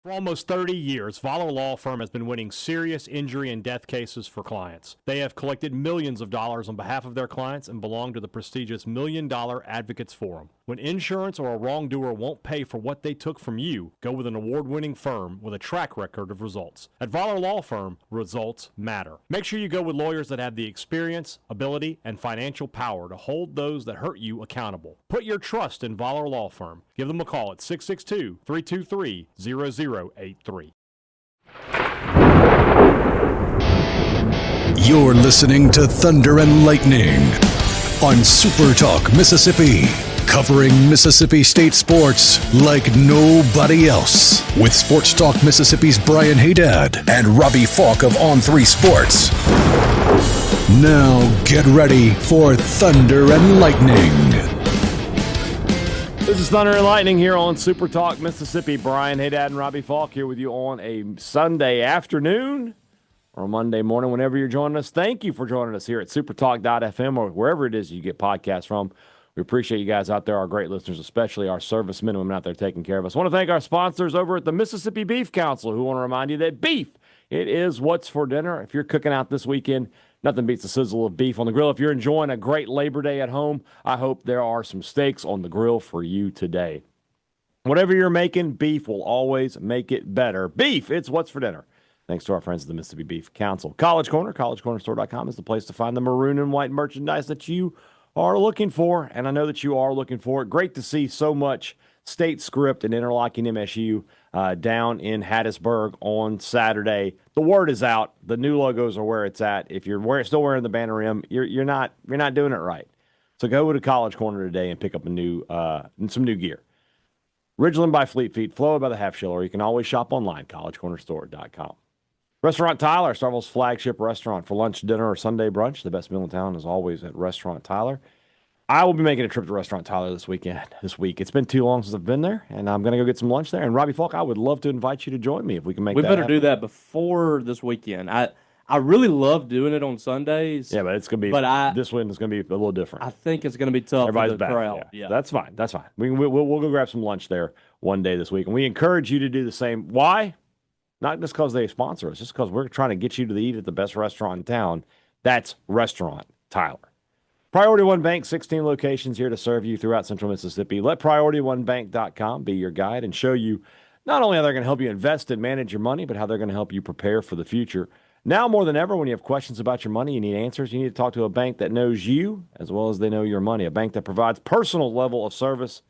For almost 30 years, Voller Law Firm has been winning serious injury and death cases for clients. They have collected millions of dollars on behalf of their clients and belong to the prestigious $1 Million Advocates Forum. When insurance or a wrongdoer won't pay for what they took from you, go with an award-winning firm with a track record of results. At Voller Law Firm, results matter. Make sure you go with lawyers that have the experience, ability, and financial power to hold those that hurt you accountable. Put your trust in Voller Law Firm. Give them a call at 662-323-0083. You're listening to Thunder and Lightning on SuperTalk Mississippi, covering Mississippi State sports like nobody else. With Sports Talk Mississippi's Brian Hadad and Robbie Faulk of On3 Sports. Now get ready for Thunder and Lightning. This is Thunder and Lightning here on Super Talk Mississippi. Brian Hadad and Robbie Faulk here with you on a Sunday afternoon or Monday morning, whenever you're joining us. Thank you for joining us here at supertalk.fm or wherever it is you get podcasts from. We appreciate you guys out there, our great listeners, especially our servicemen and women out there taking care of us. I want to thank our sponsors over at the Mississippi Beef Council, who want to remind you that beef, it is what's for dinner. If you're cooking out this weekend, nothing beats the sizzle of beef on the grill. If you're enjoying a great Labor Day at home, I hope there are some steaks on the grill for you today. Whatever you're making, beef will always make it better. Beef, it's what's for dinner. Thanks to our friends at the Mississippi Beef Council. College Corner, collegecornerstore.com is the place to find the maroon and white merchandise that you are looking for, and I know that you are looking for it. Great to see so much state script and interlocking MSU down in Hattiesburg on Saturday. The word is out. The new logos are where it's at. If you're still wearing the banner M, you're not doing it right. So go to College Corner today and pick up some new gear. Ridgeland by Fleet Feet, Flow by the Half Shell, or you can always shop online, collegecornerstore.com. Restaurant Tyler, Starkville's flagship restaurant for lunch, dinner, or Sunday brunch. The best meal in town is always at Restaurant Tyler. I will be making a trip to Restaurant Tyler this week. It's been too long since I've been there, and I'm going to go get some lunch there. And Robbie Faulk, I would love to invite you to join me if we can make that happen. We better do that before this weekend. I really love doing it on Sundays. Yeah, but it's going to be. This one is going to be a little different. I think it's going to be tough. Everybody's for the back. crowd. Yeah, that's fine. That's fine. We'll go grab some lunch there one day this week, and we encourage you to do the same. Why? Not just because they sponsor us, just because we're trying to get you to eat at the best restaurant in town. That's Restaurant Tyler. Priority One Bank, 16 locations here to serve you throughout Central Mississippi. Let PriorityOneBank.com be your guide and show you not only how they're going to help you invest and manage your money, but how they're going to help you prepare for the future. Now more than ever, when you have questions about your money, you need answers, you need to talk to a bank that knows you as well as they know your money, a bank that provides personal level of service.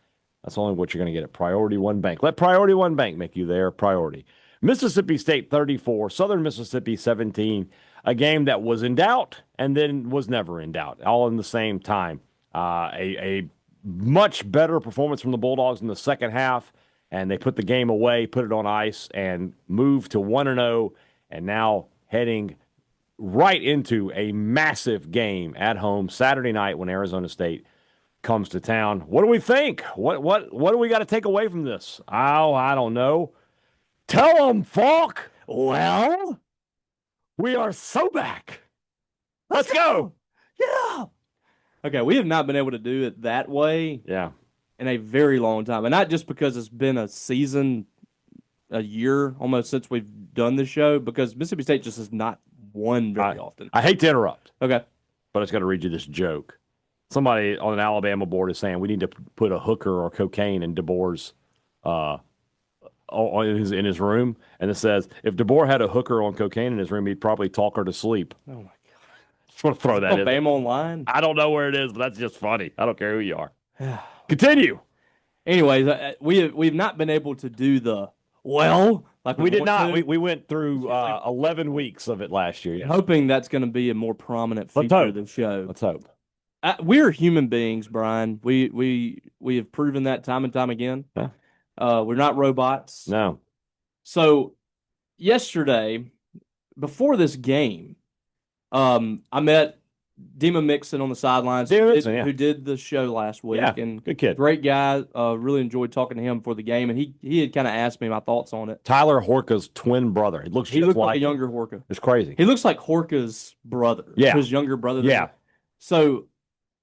That's only what you're going to get at Priority One Bank. Let Priority One Bank make you their priority. Mississippi State 34, Southern Mississippi 17, a game that was in doubt and then was never in doubt, all in the same time. A much better performance from the Bulldogs in the second half, and they put the game away, put it on ice, and moved to 1-0, and now heading right into a massive game at home Saturday night when Arizona State comes to town. What do we think? What do we got to take away from this? Oh, I don't know. Tell them, Faulk. Well, we are so back. Let's go. Yeah. Okay, we have not been able to do it that way in a very long time. And not just because it's been a season, a year almost since we've done the show, because Mississippi State just has not won very often. I hate to interrupt. Okay. But I just got to read you this joke. Somebody on an Alabama board is saying we need to put a hooker or cocaine in DeBoer's in his room, and it says, if DeBoer had a hooker on cocaine in his room, he'd probably talk her to sleep. Oh, my God. Just want to throw that in. Alabama online? I don't know where it is, but that's just funny. I don't care who you are. Continue. Anyways, we've not been able to do the, like we did not. We went through 11 weeks of it last year. Yes. Hoping that's going to be a more prominent feature of the show. Let's hope. We're human beings, Brian. We have proven that time and time again. Yeah. We're not robots. No. So yesterday, before this game, I met Dima Mixon on the sidelines, who did the show last week. Yeah, and good kid. Great guy. Really enjoyed talking to him for the game, and he had kind of asked me my thoughts on it. Tyler Horka's twin brother. He looks like a younger Horka. It's crazy. He looks like Horka's brother. Yeah. His younger brother. Yeah. So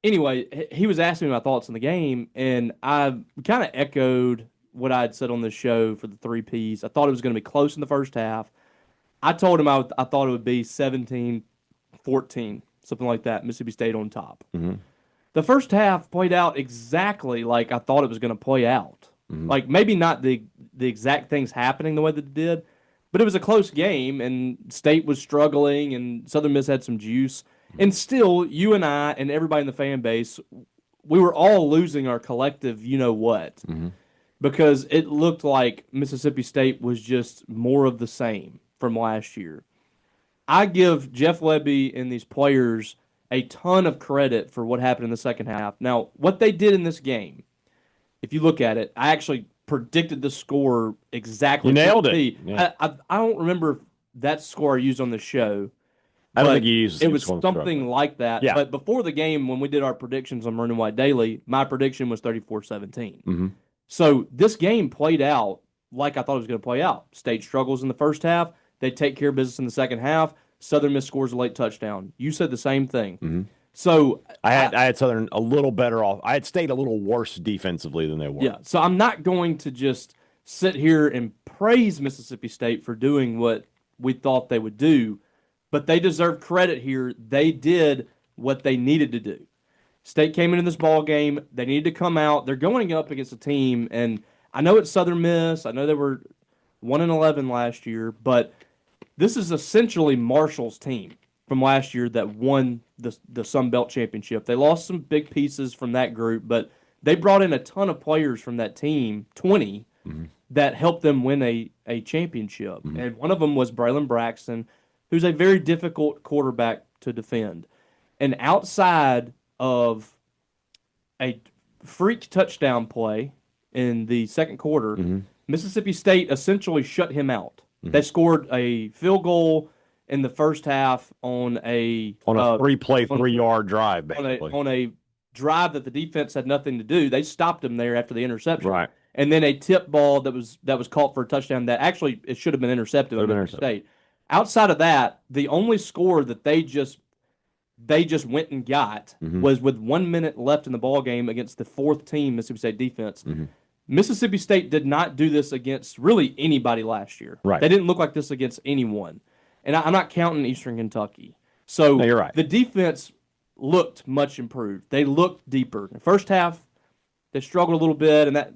anyway, he was asking me my thoughts on the game, and I kind of echoed what I had said on the show for the 3 Ps. I thought it was going to be close in the first half. I told him I thought it would be 17-14, something like that, Mississippi State on top. Mm-hmm. The first half played out exactly like I thought it was going to play out. Mm-hmm. Like maybe not the exact things happening the way that it did, but it was a close game, and State was struggling, and Southern Miss had some juice. And still, you and I and everybody in the fan base, we were all losing our collective you-know-what. Mm-hmm. Because it looked like Mississippi State was just more of the same from last year. I give Jeff Lebby and these players a ton of credit for what happened in the second half. Now, what they did in this game, if you look at it, I actually predicted the score exactly. You nailed it. Yeah. I don't remember if that score I used on the show. I don't think you used it. It was something like that. Yeah. But before the game, when we did our predictions on Maroon and White Daily, my prediction was 34-17. Mm-hmm. So this game played out like I thought it was going to play out. State struggles in the first half. They take care of business in the second half. Southern Miss scores a late touchdown. You said the same thing. Mm-hmm. So I had Southern a little better off. I had State a little worse defensively than they were. Yeah. So I'm not going to just sit here and praise Mississippi State for doing what we thought they would do, but they deserve credit here. They did what they needed to do. State came into this ball game. They needed to come out. They're going up against a team, and I know it's Southern Miss. I know they were 1-11 last year, but this is essentially Marshall's team from last year that won the Sun Belt Championship. They lost some big pieces from that group, but they brought in a ton of players from that team, 20, that helped them win a championship. Mm-hmm. And one of them was Braylon Braxton, who's a very difficult quarterback to defend. And outside of a freak touchdown play in the second quarter, Mississippi State essentially shut him out. They scored a field goal in the first half on a 3-yard drive, basically. On a drive that the defense had nothing to do. They stopped him there after the interception. Right. And then a tip ball that was caught for a touchdown that actually it should have been intercepted by Mississippi State. Outside of that, the only score that they just went and got was with 1 minute left in the ball game against the fourth team Mississippi State defense. Mississippi State did not do this against really anybody last year. Right. They didn't look like this against anyone. And I'm not counting Eastern Kentucky. So no, you're right. The defense looked much improved. They looked deeper. In the first half, they struggled a little bit, and that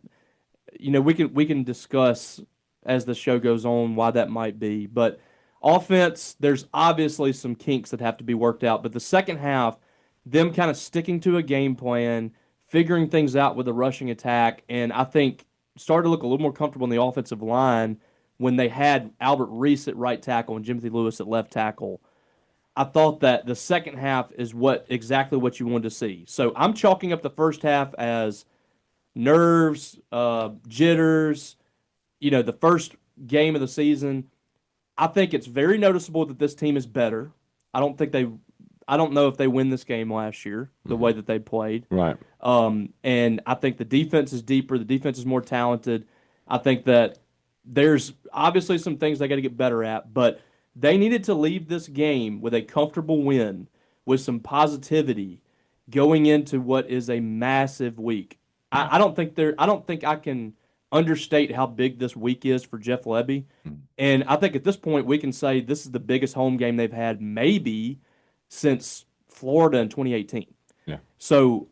we can discuss as the show goes on why that might be. But offense, there's obviously some kinks that have to be worked out. But the second half, them kind of sticking to a game plan, figuring things out with a rushing attack, and I think started to look a little more comfortable in the offensive line when they had Albert Reese at right tackle and Jimothy Lewis at left tackle. I thought that the second half is exactly what you wanted to see. So I'm chalking up the first half as nerves, jitters, the first game of the season. I think it's very noticeable that this team is better. I don't know if they win this game last year the way that they played. Right. And I think the defense is deeper. The defense is more talented. I think that there's obviously some things they got to get better at, but they needed to leave this game with a comfortable win, with some positivity going into what is a massive week. I don't think I can understate how big this week is for Jeff Lebby. And I think at this point we can say this is the biggest home game they've had maybe since Florida in 2018. Yeah. So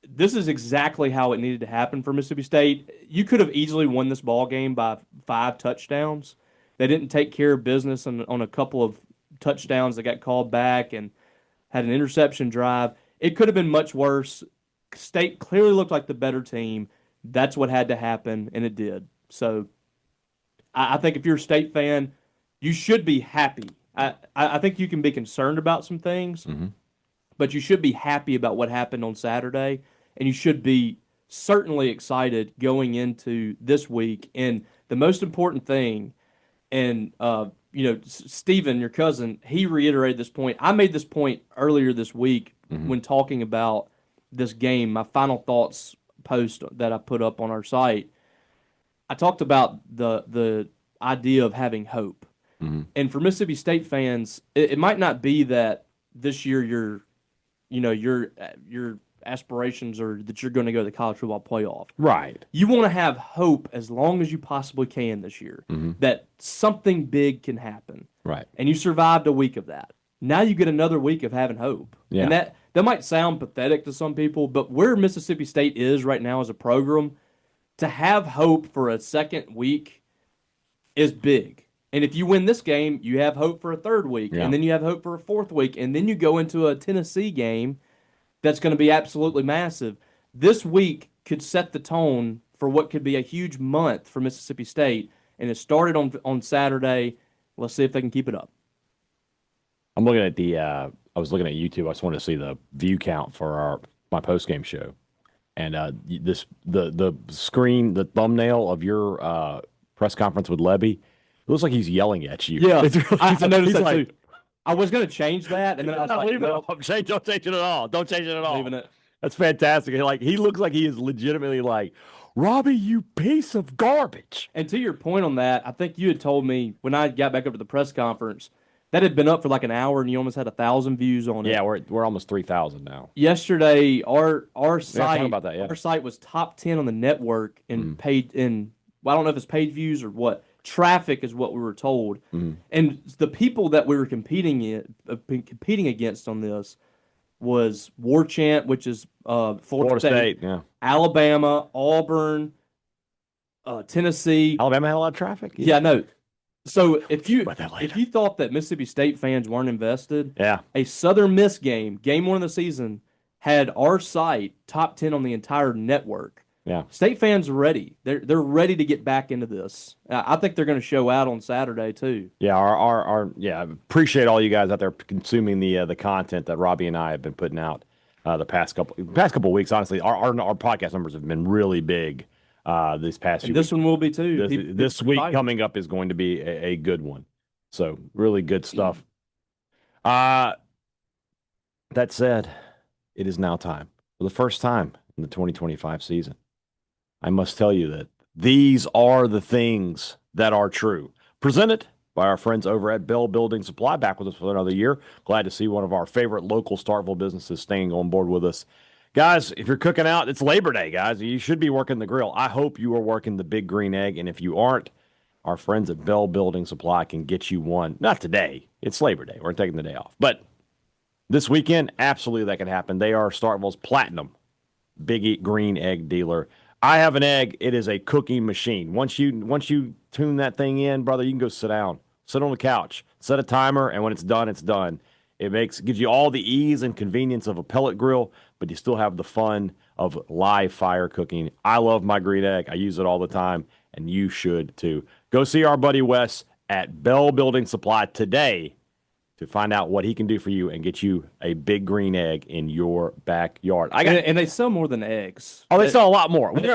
this is exactly how it needed to happen for Mississippi State. You could have easily won this ball game by 5 touchdowns. They didn't take care of business on a couple of touchdowns that got called back and had an interception drive. It could have been much worse. State clearly looked like the better team. That's what had to happen, and it did. So I think if you're a State fan, you should be happy. I think you can be concerned about some things, but you should be happy about what happened on Saturday, and you should be certainly excited going into this week. And the most important thing, and Stephen, your cousin, he reiterated this point. I made this point earlier this week when talking about this game, my final thoughts post that I put up on our site. I talked about the idea of having hope. And for Mississippi State fans, it might not be that this year you're aspirations are that you're going to go to the college football playoff. Right. You want to have hope as long as you possibly can this year that something big can happen. Right. And you survived a week of that. Now you get another week of having hope. Yeah. And that might sound pathetic to some people, but where Mississippi State is right now as a program, to have hope for a second week is big. And if you win this game, you have hope for a third week, and then you have hope for a fourth week, and then you go into a Tennessee game that's going to be absolutely massive. This week could set the tone for what could be a huge month for Mississippi State, and it started on Saturday. Let's see if they can keep it up. I'm looking at I was looking at YouTube. I just wanted to see the view count for my post-game show. And the screen, the thumbnail of your press conference with Lebby, it looks like he's yelling at you. Yeah, I noticed that too. I was going to change that, and then I was like, no. Don't change it at all. Don't change it at all. Leaving it. That's fantastic. Like, he looks like he is legitimately like, Robbie, you piece of garbage. And to your point on that, I think you had told me when I got back up to the press conference that had been up for like an hour, and you almost had 1,000 views on it. Yeah, we're almost 3,000 now. Yesterday, our site about that, yeah. Our site was top 10 on the network in well, I don't know if it's page views or what. Traffic is what we were told, and the people that we were competing against on this was War Chant, which is Florida State, yeah. Alabama, Auburn, Tennessee. Alabama had a lot of traffic. Yeah, no. So if you thought that Mississippi State fans weren't invested, a Southern Miss game 1 of the season, had our site top 10 on the entire network. Yeah, State fans are ready. They're ready to get back into this. I think they're going to show out on Saturday too. Yeah, I appreciate all you guys out there consuming the content that Robbie and I have been putting out the past couple of weeks. Honestly, our podcast numbers have been really big these past few weeks. This one will be too. This week coming up is going to be a good one. So really good stuff. That said, it is now time for the first time in the 2025 season. I must tell you that these are the things that are true. Presented by our friends over at Bell Building Supply, back with us for another year. Glad to see one of our favorite local Starkville businesses staying on board with us. Guys, if you're cooking out, it's Labor Day, guys. You should be working the grill. I hope you are working the big green egg, and if you aren't, our friends at Bell Building Supply can get you one. Not today. It's Labor Day. We're taking the day off. But this weekend, absolutely that can happen. They are Starkville's platinum big green egg dealer. I have an egg. It is a cooking machine. Once you tune that thing in, brother, you can go sit down. Sit on the couch. Set a timer, and when it's done, it's done. It gives you all the ease and convenience of a pellet grill, but you still have the fun of live fire cooking. I love my green egg. I use it all the time, and you should too. Go see our buddy Wes at Bell Building Supply today to find out what he can do for you and get you a big green egg in your backyard. And they sell more than eggs. Oh, they sell a lot more. They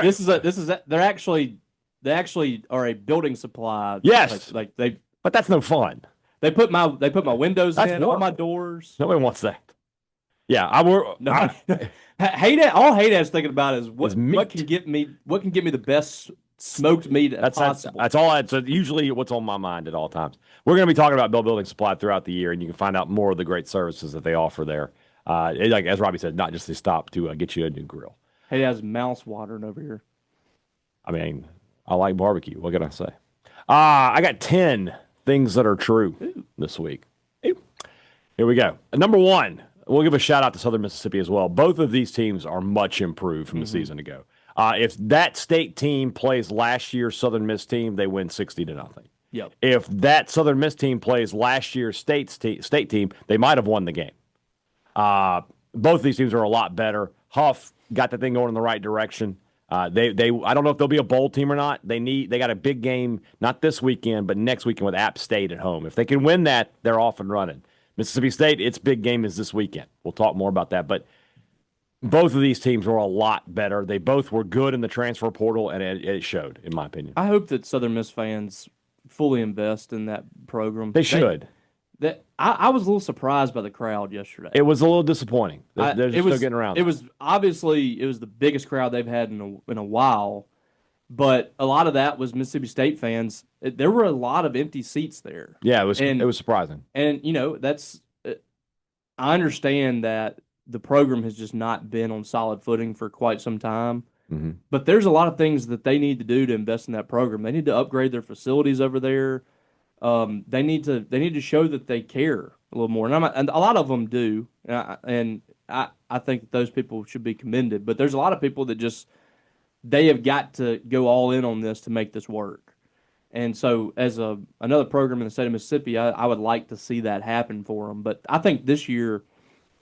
actually are a building supply. Yes, but that's no fun. They put my windows in, all my doors. Nobody wants that. Yeah, all Hadad's thinking about is what can get me the best smoked meat possible. That's all. So usually what's on my mind at all times. We're going to be talking about Bell Building Supply throughout the year, and you can find out more of the great services that they offer there. Like as Robbie said, not just to stop to get you a new grill. Hadad's mouth's watering over here. I mean, I like barbecue. What can I say? I got 10 things that are true this week. Here we go. Number one, we'll give a shout out to Southern Mississippi as well. Both of these teams are much improved from the season ago. If that state team plays last year's Southern Miss team, they win 60-0. Yep. If that Southern Miss team plays last year's state team, they might have won the game. Both of these teams are a lot better. Huff got the thing going in the right direction. I don't know if they'll be a bowl team or not. They got a big game, not this weekend, but next weekend with App State at home. If they can win that, they're off and running. Mississippi State, its big game is this weekend. We'll talk more about that, but both of these teams were a lot better. They both were good in the transfer portal, and it showed, in my opinion. I hope that Southern Miss fans fully invest in that program. They should. I was a little surprised by the crowd yesterday. It was a little disappointing. They're still getting around. It was the biggest crowd they've had in a while, but a lot of that was Mississippi State fans. There were a lot of empty seats there. Yeah, it was surprising. And that's I understand that the program has just not been on solid footing for quite some time. Mm-hmm. But there's a lot of things that they need to do to invest in that program. They need to upgrade their facilities over there. They need to show that they care a little more, and a lot of them do. And I think that those people should be commended. But there's a lot of people that just they have got to go all in on this to make this work. And so, as another program in the state of Mississippi, I would like to see that happen for them. But I think this year,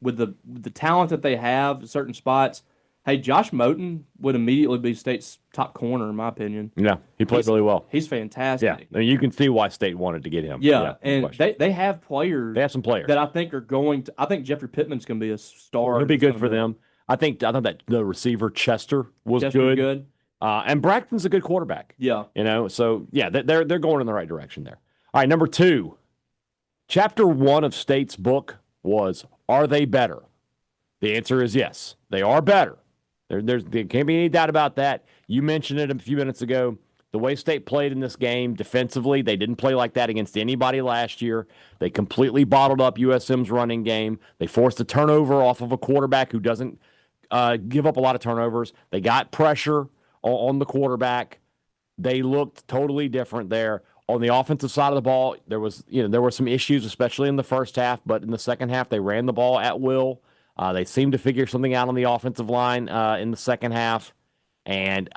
with the talent that they have in certain spots, hey, Josh Moten would immediately be State's top corner, in my opinion. Yeah, he played really well. He's fantastic. Yeah, I mean, you can see why State wanted to get him. Yeah, and they have players. They have some players that I think are going to. I think Jeffrey Pittman's going to be a star. He'll be good for them. I think that the receiver Chester was good. And Braxton's a good quarterback. Yeah. So yeah, they're going in the right direction there. All right, number 2. Chapter 1 of State's book was, are they better? The answer is yes. They are better. There can't be any doubt about that. You mentioned it a few minutes ago. The way State played in this game defensively, they didn't play like that against anybody last year. They completely bottled up USM's running game. They forced a turnover off of a quarterback who doesn't give up a lot of turnovers. They got pressure on the quarterback. They looked totally different there. On the offensive side of the ball, there were some issues, especially in the first half, but in the second half, they ran the ball at will. They seemed to figure something out on the offensive line in the second half, and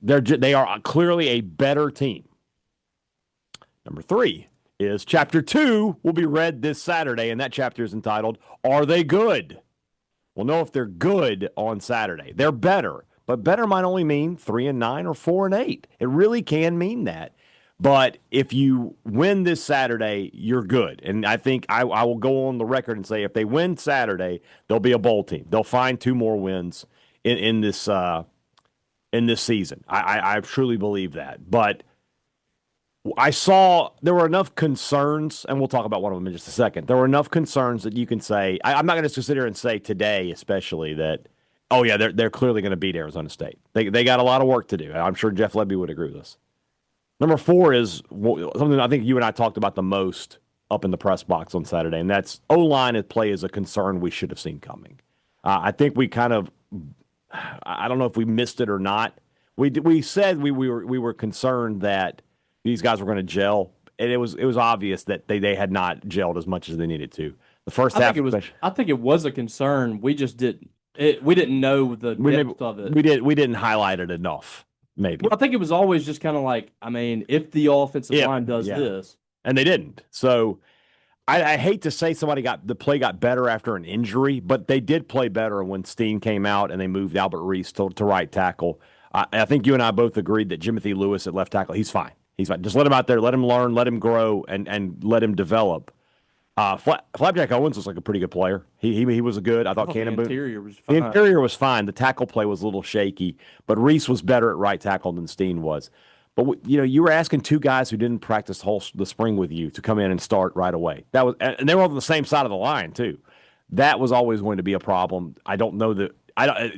they are clearly a better team. Number 3 is Chapter 2 will be read this Saturday, and that chapter is entitled, Are They Good? We'll know if they're good on Saturday. They're better. But better might only mean 3-9 or 4-8. It really can mean that. But if you win this Saturday, you're good. And I think I will go on the record and say if they win Saturday, they'll be a bowl team. They'll find 2 more wins in this season. I truly believe that. But I saw there were enough concerns, and we'll talk about one of them in just a second. There were enough concerns that you can say, I'm not going to sit here and say today especially that, oh, yeah, they're clearly going to beat Arizona State. They got a lot of work to do. I'm sure Jeff Lebby would agree with us. Number 4 is something I think you and I talked about the most up in the press box on Saturday, and that's O-line at play is a concern we should have seen coming. I think we kind of – I don't know if we missed it or not. We said we were concerned that these guys were going to gel, and it was obvious that they had not gelled as much as they needed to. The first half – I think it was a concern. We just didn't. We didn't know the depth of it. We didn't highlight it enough, maybe. Well, I think it was always just kind of like, I mean, if the offensive line does this. And they didn't. So I hate to say the play got better after an injury, but they did play better when Steen came out and they moved Albert Reese to right tackle. I think you and I both agreed that Jimothy Lewis at left tackle, he's fine. He's fine. Just let him out there, let him learn, let him grow, and let him develop. Flapjack Owens was like a pretty good player. He was good. I thought Cannon Boone. The interior was fine. The interior was fine. The tackle play was a little shaky, but Reese was better at right tackle than Steen was. But you were asking 2 guys who didn't practice the spring with you to come in and start right away. And they were on the same side of the line too. That was always going to be a problem. I don't know that.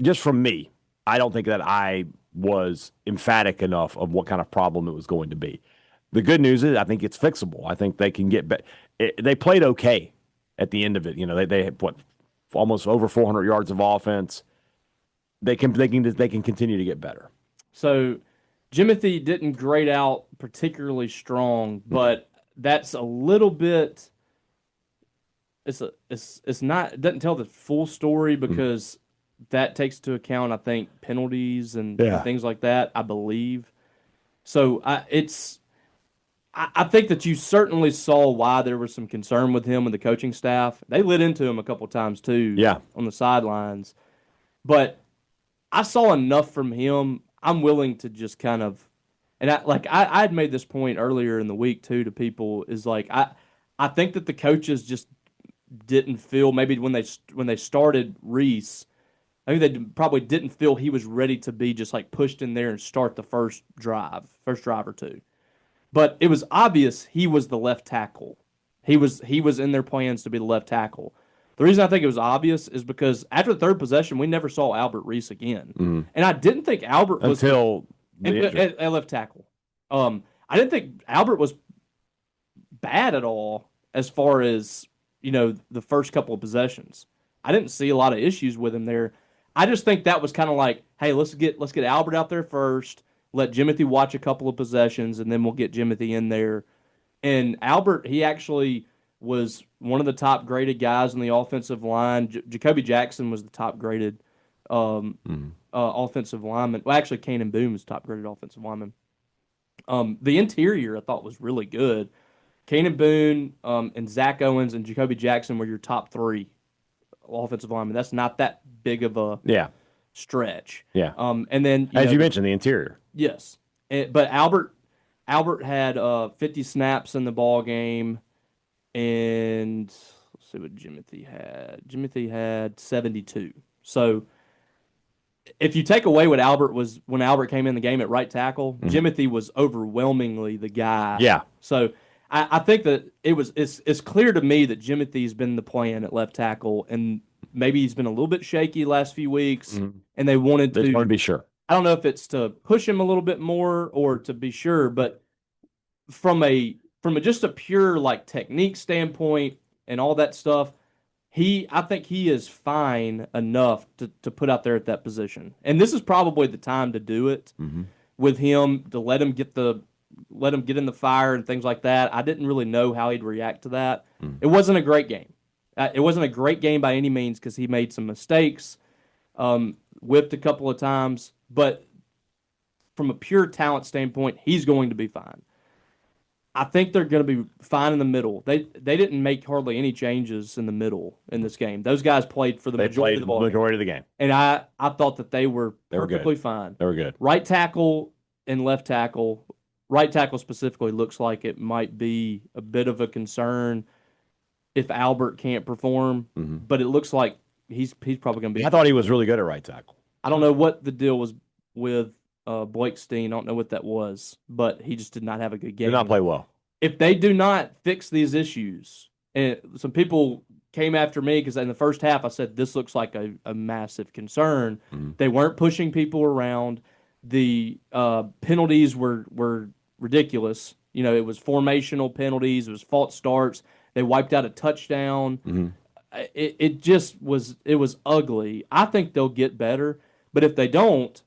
Just from me, I don't think that I was emphatic enough of what kind of problem it was going to be. The good news is I think it's fixable. I think they can get better. They played okay at the end of it. They had almost over 400 yards of offense. They can continue to get better. So Jimothy didn't grade out particularly strong, but that's a little bit. It's not. It doesn't tell the full story because that takes into account, I think, penalties and things like that. I believe. So I think that you certainly saw why there was some concern with him and the coaching staff. They lit into him a couple times too, on the sidelines. But I saw enough from him. I'm willing to just kind of, and I had made this point earlier in the week too to people is like I think that the coaches just didn't feel maybe when they started Reese, I think they probably didn't feel he was ready to be just like pushed in there and start the first drive or 2. But it was obvious he was the left tackle. He was in their plans to be the left tackle. The reason I think it was obvious is because after the 3rd possession, we never saw Albert Reese again. Mm-hmm. And I didn't think Albert was until at left tackle. I didn't think Albert was bad at all as far as the first couple of possessions. I didn't see a lot of issues with him there. I just think that was kind of like, hey, let's get Albert out there first, let Jimothy watch a couple of possessions, and then we'll get Jimothy in there. And Albert, he actually was one of the top graded guys on the offensive line. Jacoby Jackson was the top graded offensive lineman. Well, actually, Cannon Boone was top graded offensive lineman. The interior I thought was really good. Cannon Boone and Zach Owens and Jacoby Jackson were your top 3 offensive linemen. That's not that big of a stretch. Yeah. And then as you mentioned, the interior. Yes, but Albert had 50 snaps in the ball game, and let's see what Jimothy had. Jimothy had 72. So if you take away what Albert was when Albert came in the game at right tackle, Jimothy was overwhelmingly the guy. Yeah. So I think that it's clear to me that Jimothy's been the plan at left tackle, and maybe he's been a little bit shaky last few weeks, and they wanted to be sure. I don't know if it's to push him a little bit more or to be sure, but from just a pure like technique standpoint and all that stuff, I think he is fine enough to put out there at that position. And this is probably the time to do it with him, to let him get in the fire and things like that. I didn't really know how he'd react to that. It wasn't a great game. It wasn't a great game by any means because he made some mistakes, whipped a couple of times, but from a pure talent standpoint, he's going to be fine. I think they're going to be fine in the middle. They didn't make hardly any changes in the middle in this game. Those guys played for the majority of the ball. Majority of the game. And I thought that they were perfectly fine. They were good. Right tackle and left tackle. Right tackle specifically looks like it might be a bit of a concern if Albert can't perform, but it looks like he's probably going to be. I thought he was really good at right tackle. I don't know what the deal was with Blake Steen. I don't know what that was, but he just did not have a good game. Did not play well. If they do not fix these issues, and some people came after me because in the first half I said this looks like a massive concern. They weren't pushing people around. The penalties were ridiculous. You know, it was formational penalties. It was false starts. They wiped out a touchdown. It just was ugly. I think they'll get better, but if they don't,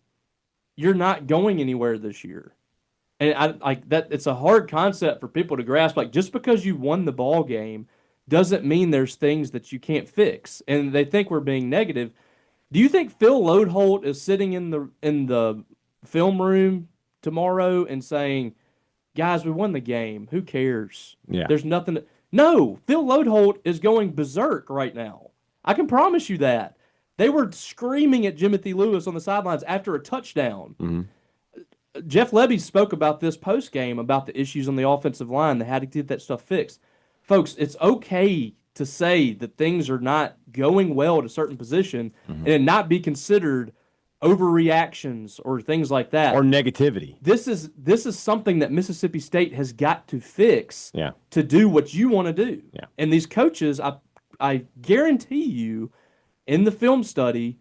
you're not going anywhere this year. And I like that. It's a hard concept for people to grasp. Like, just because you won the ball game doesn't mean there's things that you can't fix. And they think we're being negative. Do you think Phil Lodeholt is sitting in the film room tomorrow and saying, "Guys, we won the game. Who cares? Yeah. There's nothing." No, Phil Lodeholt is going berserk right now. I can promise you that. They were screaming at Jimothy Lewis on the sidelines after a touchdown. Jeff Lebby spoke about this post-game, about the issues on the offensive line, they had to get that stuff fixed. Folks, it's okay to say that things are not going well at a certain position and it not be considered overreactions or things like that. Or negativity. This is something that Mississippi State has got to fix to do what you want to do. Yeah. And these coaches, I guarantee you, in the film study,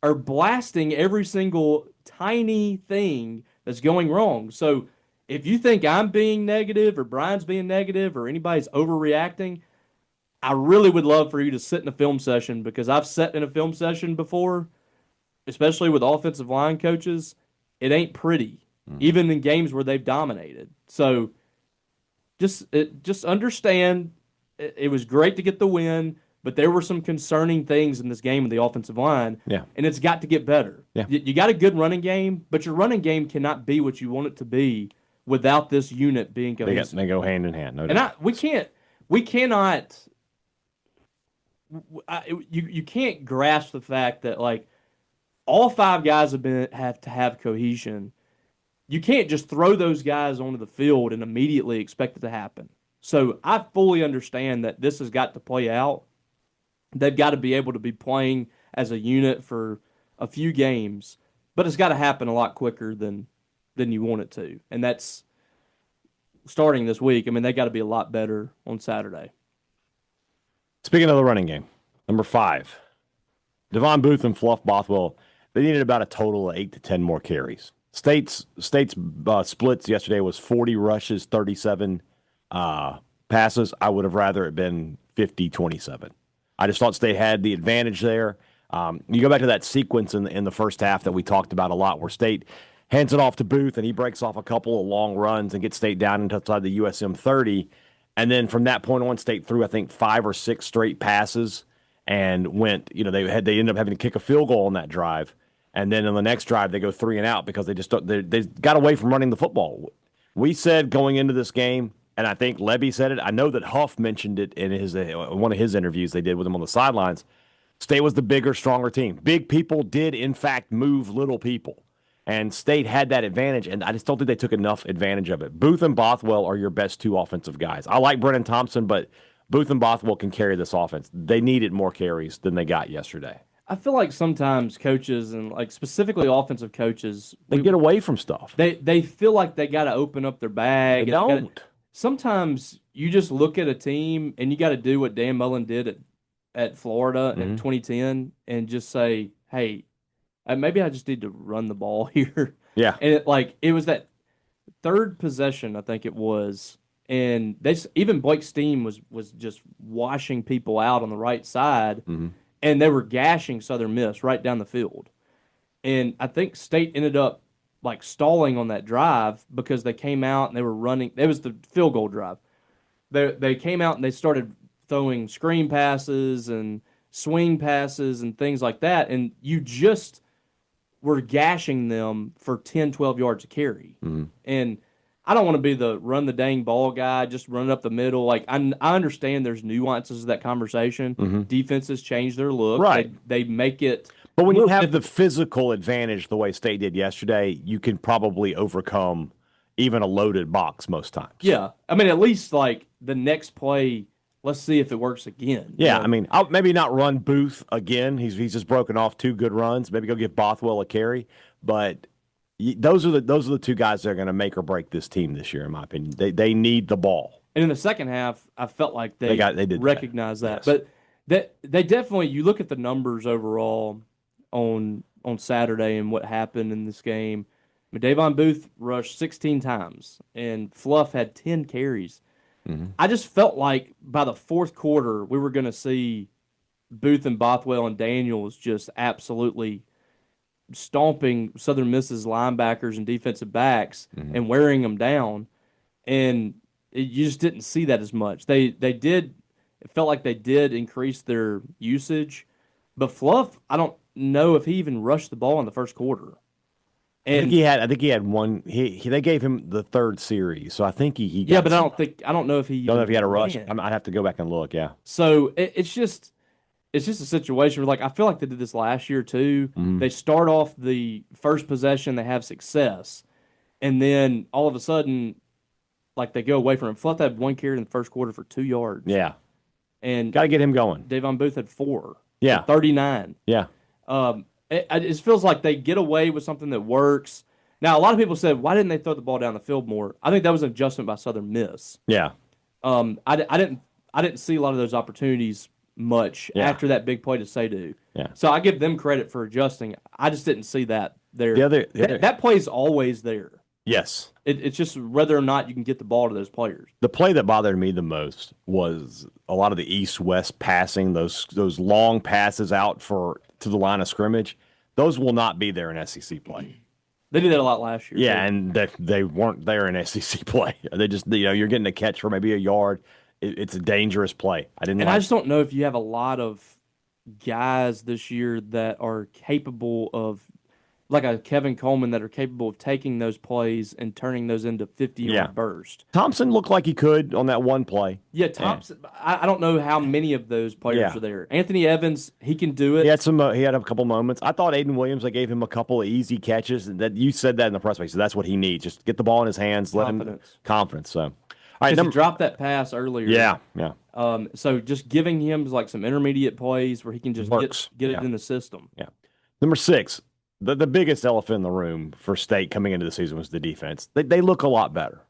are blasting every single tiny thing that's going wrong. So if you think I'm being negative or Brian's being negative or anybody's overreacting, I really would love for you to sit in a film session, because I've sat in a film session before, especially with offensive line coaches. It ain't pretty, even in games where they've dominated. So just understand it was great to get the win, but there were some concerning things in this game with the offensive line, and it's got to get better. Yeah. You got a good running game, but your running game cannot be what you want it to be without this unit being cohesive. They go hand in hand. No and doubt. we cannot. You can't grasp the fact that like all 5 guys have to have cohesion. You can't just throw those guys onto the field and immediately expect it to happen. So I fully understand that this has got to play out. They've got to be able to be playing as a unit for a few games, but it's got to happen a lot quicker than you want it to. And that's starting this week. I mean, they got to be a lot better on Saturday. Speaking of the running game, number 5, Devon Booth and Fluff Bothwell, they needed about a total of 8 to 10 more carries. State's splits yesterday was 40 rushes, 37 passes. I would have rather it been 50-27. I just thought State had the advantage there. You go back to that sequence in the first half that we talked about a lot, where State hands it off to Booth, and he breaks off a couple of long runs and gets State down inside the USM 30. And then from that point on, State threw, I think, 5 or 6 straight passes and went, they ended up having to kick a field goal on that drive. And then on the next drive, they go 3 and out because they got away from running the football. We said going into this game, and I think Lebby said it. I know that Huff mentioned it in one of his interviews they did with him on the sidelines. State was the bigger, stronger team. Big people did, in fact, move little people. And State had that advantage, and I just don't think they took enough advantage of it. Booth and Bothwell are your best 2 offensive guys. I like Brennan Thompson, but Booth and Bothwell can carry this offense. They needed more carries than they got yesterday. I feel like sometimes coaches, and like specifically offensive coaches, they get away from stuff. They feel like they got to open up their bag. They don't. Sometimes you just look at a team and you got to do what Dan Mullen did at Florida in 2010 and just say, hey, maybe I just need to run the ball here. Yeah. And it was that third possession, I think it was, and even Blake Steen was just washing people out on the right side, and they were gashing Southern Miss right down the field. And I think State ended up stalling on that drive because they came out and they were running. It was the field goal drive. They came out and they started throwing screen passes and swing passes and things like that, and you just were gashing them for 10, 12 yards a carry. And I don't want to be the run the dang ball guy, just run up the middle. I understand there's nuances of that conversation. Defenses change their look. Right. They make it. But when you have the physical advantage the way State did yesterday, you can probably overcome even a loaded box most times. Yeah. I mean, at least the next play, let's see if it works again. Yeah, I mean, I'll maybe not run Booth again. He's just broken off 2 good runs. Maybe go give Bothwell a carry. But those are the 2 guys that are going to make or break this team this year, in my opinion. They need the ball. And in the second half, I felt like they did recognize that. Yes. But they definitely, you look at the numbers overall on Saturday and what happened in this game. I mean, Davon Booth rushed 16 times, and Fluff had 10 carries. I just felt like by the fourth quarter, we were going to see Booth and Bothwell and Daniels just absolutely stomping Southern Miss's linebackers and defensive backs and wearing them down. And you just didn't see that as much. It felt like they did increase their usage. But Fluff, I don't know if he even rushed the ball in the first quarter. And I think he had one. They gave him the 3rd series, so I think he got. Yeah, but I don't know if he. Don't know if he had a rush. I'd have to go back and look. Yeah. So it's just a situation where I feel like they did this last year too. They start off the first possession, they have success, and then all of a sudden, they go away from him. Fluff had 1 carry in the first quarter for 2 yards. Yeah. And got to get him going. Davon Booth had 4. Yeah. 39. Yeah. It feels like they get away with something that works. Now, a lot of people said, why didn't they throw the ball down the field more? I think that was an adjustment by Southern Miss. Yeah. I didn't see a lot of those opportunities much after that big play to Seydoux. Yeah. So I give them credit for adjusting. I just didn't see that there. That play is always there. Yes. It's just whether or not you can get the ball to those players. The play that bothered me the most was a lot of the east-west passing, those long passes out to the line of scrimmage. Those will not be there in SEC play. They did that a lot last year. Yeah, too. And they weren't there in SEC play. They just, you're getting a catch for maybe a yard. It's a dangerous play. I just don't know if you have a lot of guys this year that are capable of, like a Kevin Coleman, that are capable of taking those plays and turning those into 50-yard bursts. Thompson looked like he could on that one play. Yeah, Thompson. I don't know how many of those players are there. Anthony Evans, he can do it. He had a couple moments. I thought Aiden Williams, I gave him a couple of easy catches. That you said that in the press box. So that's what he needs. Just get the ball in his hands, let him confidence. So, all right, he dropped that pass earlier. Yeah. So just giving him some intermediate plays where he can just get it in the system. Yeah. Number 6. The biggest elephant in the room for State coming into the season was the defense. They look a lot better.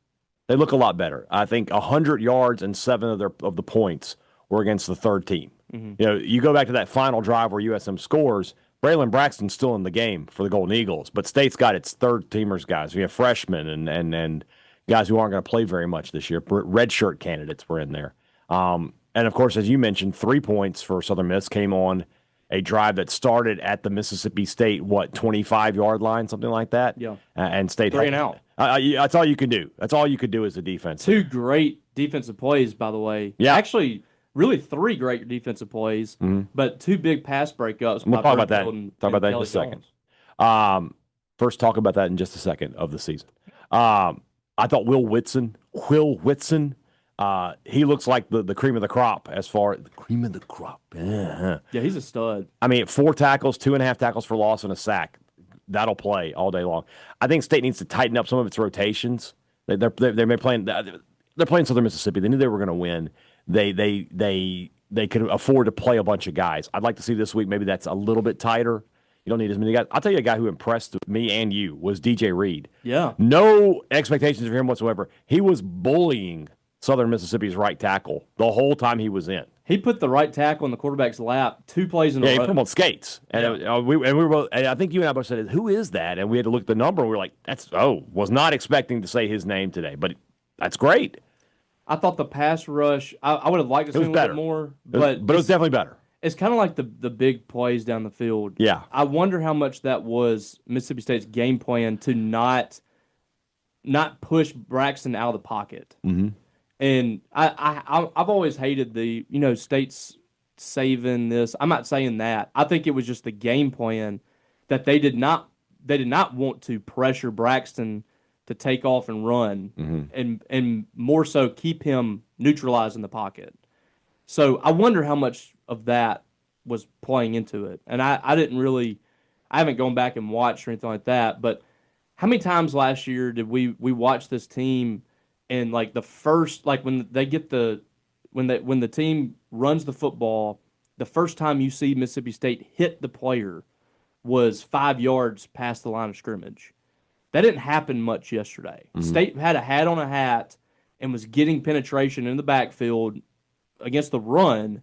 I think 100 yards and 7 of the points were against the 3rd team. You go back to that final drive where USM scores. Braylon Braxton's still in the game for the Golden Eagles, but State's got its 3rd teamers guys. We have freshmen and guys who aren't going to play very much this year. Redshirt candidates were in there. And And, of course, as you mentioned, 3 points for Southern Miss came on a drive that started at the Mississippi State, 25-yard line, something like that? Yeah. And State 3 and out. That's all you can do. That's all you could do as a defense. 2 great defensive plays, by the way. Yeah. Actually, really 3 great defensive plays, but 2 big pass breakups. We'll talk about that. Talk about that in just a second. First, talk about that in just a second of the season. I thought Will Whitson, he looks like the cream of the crop as far as the cream of the crop. Yeah, he's a stud. I mean, 4 tackles, 2.5 tackles for loss, and a sack. That'll play all day long. I think State needs to tighten up some of its rotations. They're playing Southern Mississippi. They knew they were going to win. They could afford to play a bunch of guys. I'd like to see this week maybe that's a little bit tighter. You don't need as many guys. I'll tell you a guy who impressed me and you was DJ Reed. Yeah. No expectations for him whatsoever. He was bullying Southern Mississippi's right tackle the whole time he was in. He put the right tackle in the quarterback's lap 2 plays in a row. Yeah, he put him on skates. And we were both, and I think you and I both said, who is that? And we had to look at the number, and we were like, was not expecting to say his name today. But that's great. I thought the pass rush, I would have liked to see a little bit more. But it was definitely better. It's kind of like the big plays down the field. Yeah. I wonder how much that was Mississippi State's game plan to not push Braxton out of the pocket. Mm-hmm. And I've always hated the, State's saving this. I'm not saying that. I think it was just the game plan that they did not want to pressure Braxton to take off and run, and more so keep him neutralized in the pocket. So I wonder how much of that was playing into it. And I haven't gone back and watched or anything like that, but how many times last year did we watch this team and like the first, like when the team runs the football, the first time you see Mississippi State hit the player was 5 yards past the line of scrimmage. That didn't happen much yesterday. State had a hat on a hat and was getting penetration in the backfield against the run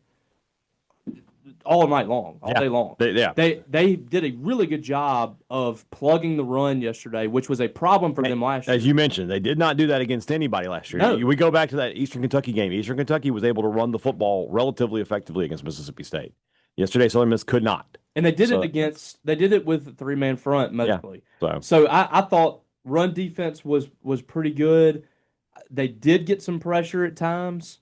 all night long, all day long. They did a really good job of plugging the run yesterday, which was a problem for them last year. As you mentioned, they did not do that against anybody last year. No. We go back to that Eastern Kentucky game. Eastern Kentucky was able to run the football relatively effectively against Mississippi State. Yesterday, Southern Miss could not. And they did it with a 3-man front mostly. Yeah, so I thought run defense was pretty good. They did get some pressure at times.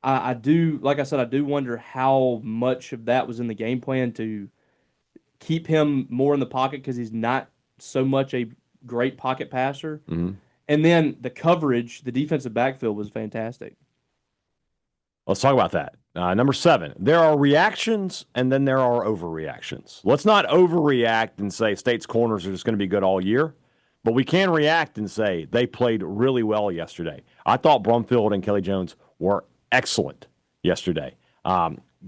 I do wonder how much of that was in the game plan to keep him more in the pocket because he's not so much a great pocket passer. Mm-hmm. And then the coverage, the defensive backfield was fantastic. Let's talk about that. Number 7, there are reactions and then there are overreactions. Let's not overreact and say State's corners are just going to be good all year, but we can react and say they played really well yesterday. I thought Brumfield and Kelly Jones were excellent yesterday.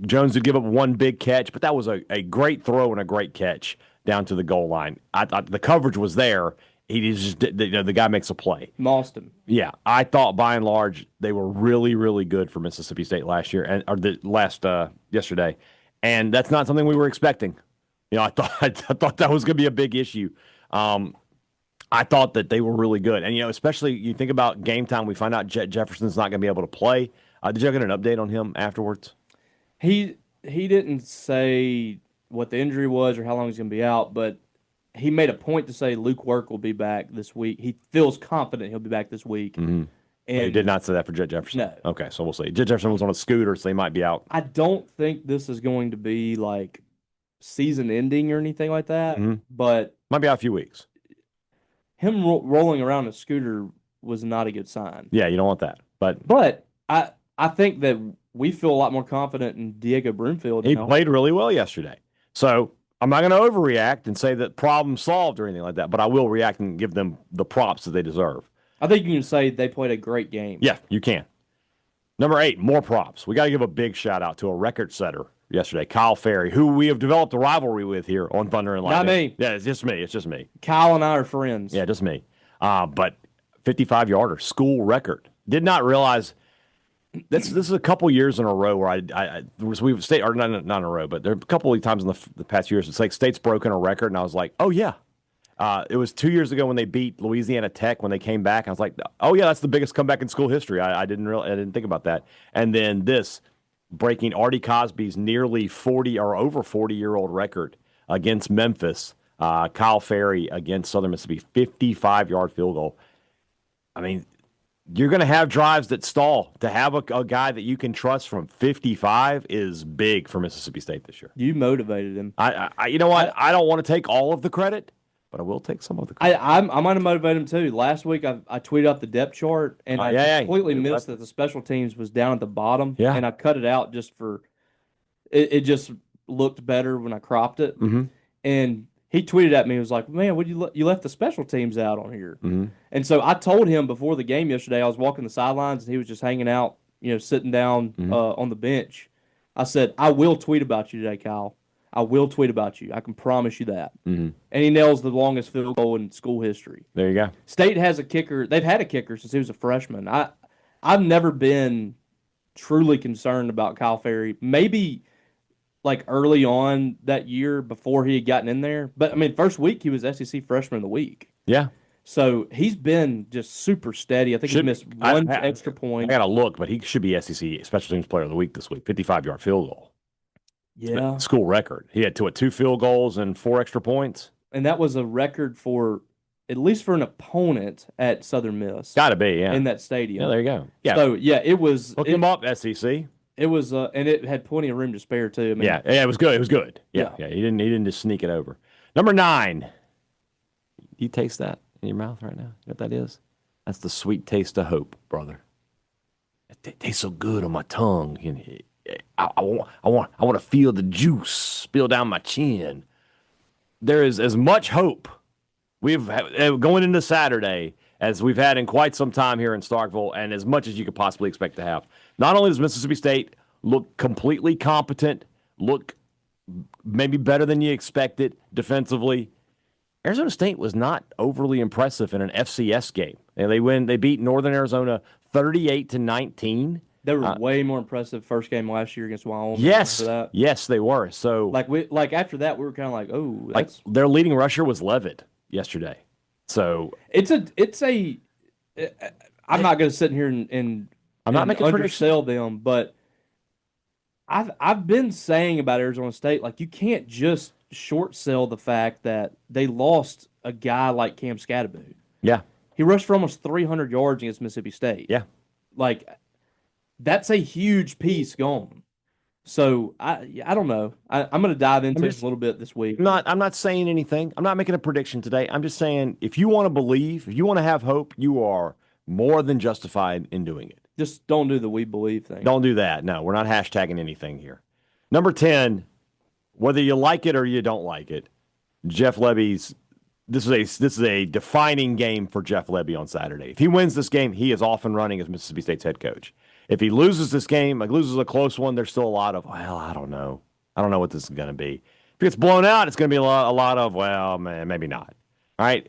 Jones did give up one big catch, but that was a great throw and a great catch down to the goal line. I thought the coverage was there. He just, the guy makes a play. Mossed him. Yeah, I thought by and large they were really, really good for Mississippi State last year yesterday, and that's not something we were expecting. I thought that was going to be a big issue. I thought that they were really good, and especially you think about game time. We find out Jet Jefferson's not going to be able to play. Did you get an update on him afterwards? He didn't say what the injury was or how long he's going to be out, but he made a point to say Luke Work will be back this week. He feels confident he'll be back this week. Mm-hmm. And he did not say that for Jet Jefferson? No. Okay, so we'll see. Jet Jefferson was on a scooter, so he might be out. I don't think this is going to be like season ending or anything like that, but might be out a few weeks. Him rolling around a scooter was not a good sign. Yeah, you don't want that. But I think that we feel a lot more confident in Diego Broomfield. He played really well yesterday. So I'm not going to overreact and say that problem solved or anything like that, but I will react and give them the props that they deserve. I think you can say they played a great game. Yeah, you can. Number 8, more props. We got to give a big shout out to a record setter yesterday, Kyle Ferry, who we have developed a rivalry with here on Thunder and Lightning. Not me. Yeah, it's just me. Kyle and I are friends. Yeah, just me. But 55-yarder, school record. Did not realize this is a couple years in a row where we've stayed, or not in a row, but there are a couple of times in the past years it's like State's broken a record, and I was like, oh yeah. It was 2 years ago when they beat Louisiana Tech when they came back. I was like, oh yeah, that's the biggest comeback in school history. I didn't think about that. And then this breaking Artie Cosby's nearly 40 or over 40-year-old record against Memphis. Kyle Ferry against Southern Mississippi, 55-yard field goal. I mean, you're going to have drives that stall. To have a guy that you can trust from 55 is big for Mississippi State this year. You motivated him. You know what? I don't want to take all of the credit, but I will take some of the credit. I'm going to motivate him too. Last week I tweeted out the depth chart, and I completely missed that the special teams was down at the bottom, and I cut it out just for it just looked better when I cropped it. Mm-hmm. And he tweeted at me, he was like, man, you left the special teams out on here. Mm-hmm. And so I told him before the game yesterday, I was walking the sidelines, and he was just hanging out, sitting down on the bench. I said, I will tweet about you today, Kyle. I will tweet about you. I can promise you that. Mm-hmm. And he nails the longest field goal in school history. There you go. State has a kicker. They've had a kicker since he was a freshman. I've never been truly concerned about Kyle Ferry. Maybe like early on that year before he had gotten in there. But, I mean, first week he was SEC Freshman of the Week. Yeah. So he's been just super steady. I think he missed one extra point. I got to look, but he should be SEC Special Teams Player of the Week this week, 55-yard field goal. Yeah. School record. He had two field goals and 4 extra points. And that was a record for, at least for an opponent at Southern Miss. Got to be, yeah. In that stadium. Yeah, there you go. Yeah. So, yeah, it was. Look him up, SEC. It was, and it had plenty of room to spare too. I mean, yeah, it was good. It was good. Yeah. He didn't just sneak it over. Number 9. Do you taste that in your mouth right now? You know what that is? That's the sweet taste of hope, brother. It tastes so good on my tongue. I want to feel the juice spill down my chin. There is as much hope going into Saturday as we've had in quite some time here in Starkville, and as much as you could possibly expect to have. Not only does Mississippi State look completely competent, look maybe better than you expected defensively, Arizona State was not overly impressive in an FCS game. They beat Northern Arizona 38-19. They were way more impressive first game last year against Wyoming. Yes, they were. So after that, we were kind of like, oh, that's... their leading rusher was Levitt yesterday. So it's a. I'm not going to sit here and I'm not making undersell them, but I've been saying about Arizona State, like, you can't just short sell the fact that they lost a guy like Cam Scatterboot. Yeah, he rushed for almost 300 yards against Mississippi State. Yeah, like, that's a huge piece gone. So I don't know. I'm going to dive into it a little bit this week. I'm not saying anything. I'm not making a prediction today. I'm just saying, if you want to believe, if you want to have hope, you are more than justified in doing it. Just don't do the we believe thing. Don't do that. No, we're not hashtagging anything here. Number 10, whether you like it or you don't like it, Jeff Lebby's. This is a defining game for Jeff Lebby on Saturday. If he wins this game, he is off and running as Mississippi State's head coach. If he loses this game, loses a close one, there's still a lot of, well, I don't know. I don't know what this is going to be. If he gets blown out, it's going to be a lot of, well, man, maybe not. All right?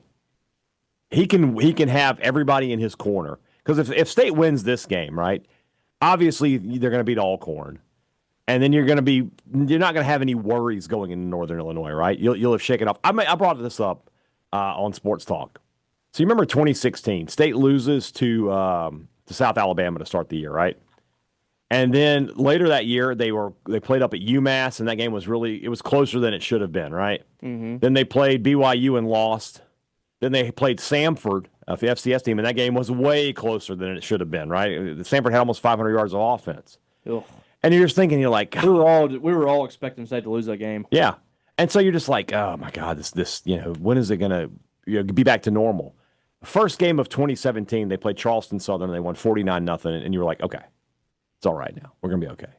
He can have everybody in his corner. Because if State wins this game, right, obviously they're going to beat Alcorn. And then you're not going to have any worries going into Northern Illinois, right? You'll have shaken off. I brought this up on Sports Talk. So you remember 2016, State loses to South Alabama to start the year, right? And then later that year, they played up at UMass, and that game was closer than it should have been, right? Mm-hmm. Then they played BYU and lost. Then they played Samford, the FCS team, and that game was way closer than it should have been, right? Samford had almost 500 yards of offense. Ugh. And you're just thinking, you're like, we were all expecting State to lose that game. Yeah. And so you're just like, oh my God, this when is it gonna be back to normal? First game of 2017, they played Charleston Southern, and they won 49-0, and you were like, okay, it's all right now. We're gonna be okay.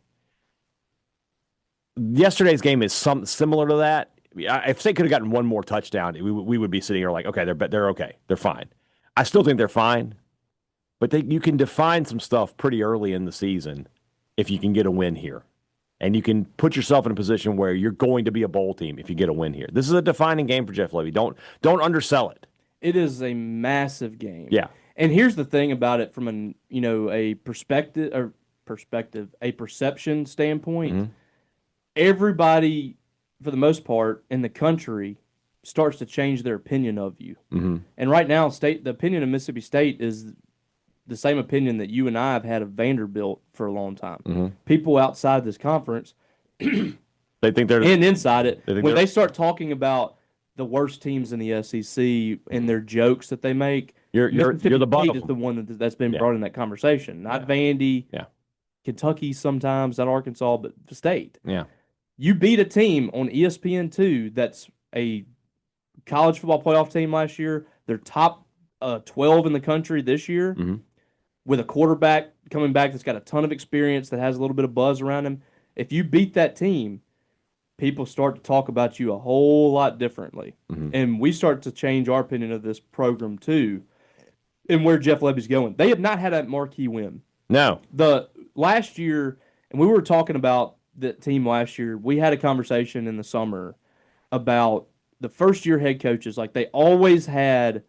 Yesterday's game is similar to that. If State could have gotten one more touchdown, we would be sitting here like, okay, they're okay, they're fine. I still think they're fine, but you can define some stuff pretty early in the season if you can get a win here. And you can put yourself in a position where you're going to be a bowl team if you get a win here. This is a defining game for Jeff Lebby. Don't undersell it. It is a massive game. Yeah. And here's the thing about it from a perception standpoint. Mm-hmm. Everybody, for the most part, in the country starts to change their opinion of you. Mm-hmm. And right now, the opinion of Mississippi State is the same opinion that you and I have had of Vanderbilt for a long time. Mm-hmm. People outside this conference, they think they're and inside it, when they start talking about the worst teams in the SEC and their jokes that they make, you're the butt is the one that's been brought in that conversation. Not Vandy, Kentucky sometimes, not Arkansas, but the State. Yeah. You beat a team on ESPN2 that's a college football playoff team last year. They're top 12 in the country this year with a quarterback coming back that's got a ton of experience, that has a little bit of buzz around him. If you beat that team, people start to talk about you a whole lot differently. And we start to change our opinion of this program too and where Jeff Lebby's going. They have not had a marquee win. No. The last year, and we were talking about the team last year, we had a conversation in the summer about the first-year head coaches. Like, they always had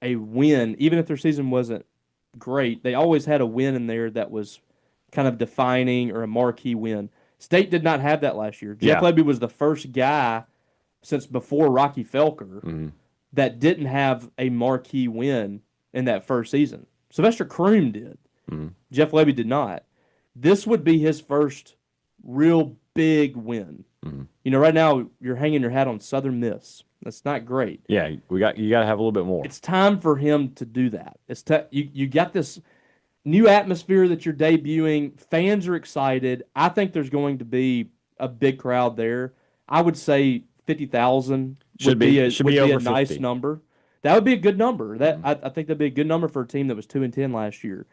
a win, even if their season wasn't great. They always had a win in there that was kind of defining or a marquee win. State did not have that last year. Jeff Lebby was the first guy since before Rocky Felker that didn't have a marquee win in that first season. Sylvester Croom did. Jeff Lebby did not. This would be his first real big win. You know, right now you're hanging your hat on Southern Miss. That's not great. Yeah, you got to have a little bit more. It's time for him to do that. You got this new atmosphere that you're debuting. Fans are excited. I think there's going to be a big crowd there. I would say 50,000 would be a nice 50. number. That would be a good number. I think that'd be a good number for a team that was 2-10 last year.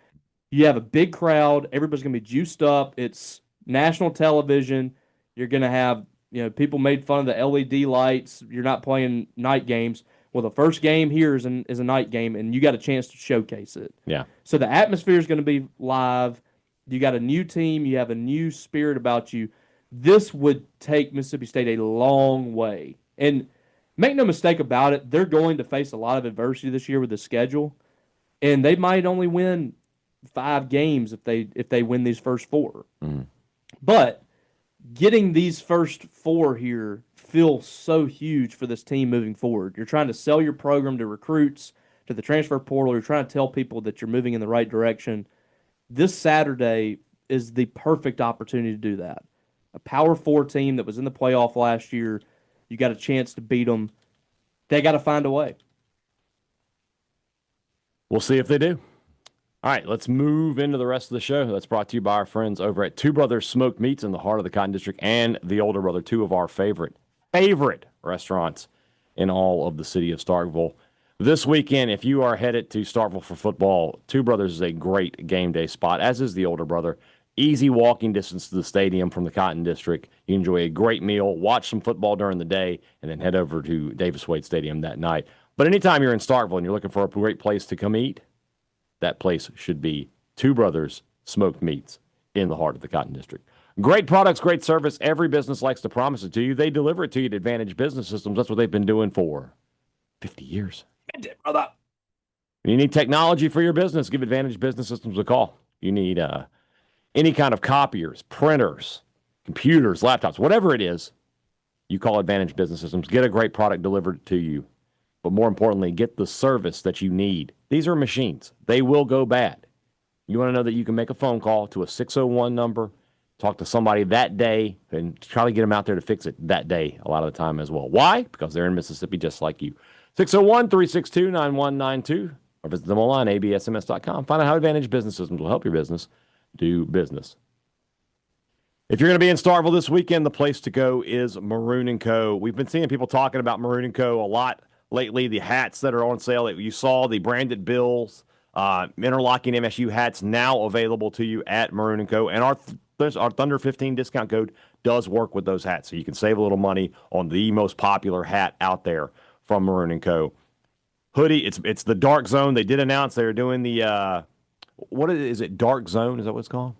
You have a big crowd. Everybody's going to be juiced up. It's national television. You're going to have, people made fun of the LED lights. You're not playing night games. Well, the first game here is a night game, and you got a chance to showcase it. Yeah. So the atmosphere is going to be live. You got a new team. You have a new spirit about you. This would take Mississippi State a long way. And make no mistake about it, they're going to face a lot of adversity this year with the schedule, and they might only win 5 games if they win these first 4. But getting these first 4 here feels so huge for this team moving forward. You're trying to sell your program to recruits, to the transfer portal. You're trying to tell people that you're moving in the right direction. This Saturday is the perfect opportunity to do that. A Power 4 team that was in the playoff last year, you got a chance to beat them. They got to find a way. We'll see if they do. All right, let's move into the rest of the show. That's brought to you by our friends over at Two Brothers Smoked Meats in the heart of the Cotton District and the Older Brother, 2 of our favorite restaurants in all of the city of Starkville. This weekend, if you are headed to Starkville for football, Two Brothers is a great game day spot, as is the Older Brother. Easy walking distance to the stadium from the Cotton District. You enjoy a great meal, watch some football during the day, and then head over to Davis Wade Stadium that night. But anytime you're in Starkville and you're looking for a great place to come eat, that place should be Two Brothers Smoked Meats in the heart of the Cotton District. Great products, great service. Every business likes to promise it to you. They deliver it to you at Advantage Business Systems. That's what they've been doing for 50 years. Brother. You need technology for your business, give Advantage Business Systems a call. You need any kind of copiers, printers, computers, laptops, whatever it is, you call Advantage Business Systems. Get a great product delivered to you. But more importantly, get the service that you need. These are machines. They will go bad. You want to know that you can make a phone call to a 601 number, talk to somebody that day, and try to get them out there to fix it that day a lot of the time as well. Why? Because they're in Mississippi just like you. 601-362-9192 or visit them online, absms.com. Find out how Advantage Business Systems will help your business do business. If you're going to be in Starkville this weekend, the place to go is Maroon & Co. We've been seeing people talking about Maroon & Co. a lot lately. The hats that are on sale that you saw, the branded bills, interlocking MSU hats now available to you at Maroon & Co. And our Thunder 15 discount code does work with those hats, so you can save a little money on the most popular hat out there from Maroon & Co. Hoodie, it's the Dark Zone. They did announce they're doing the, what is it, Dark Zone? Is that what it's called?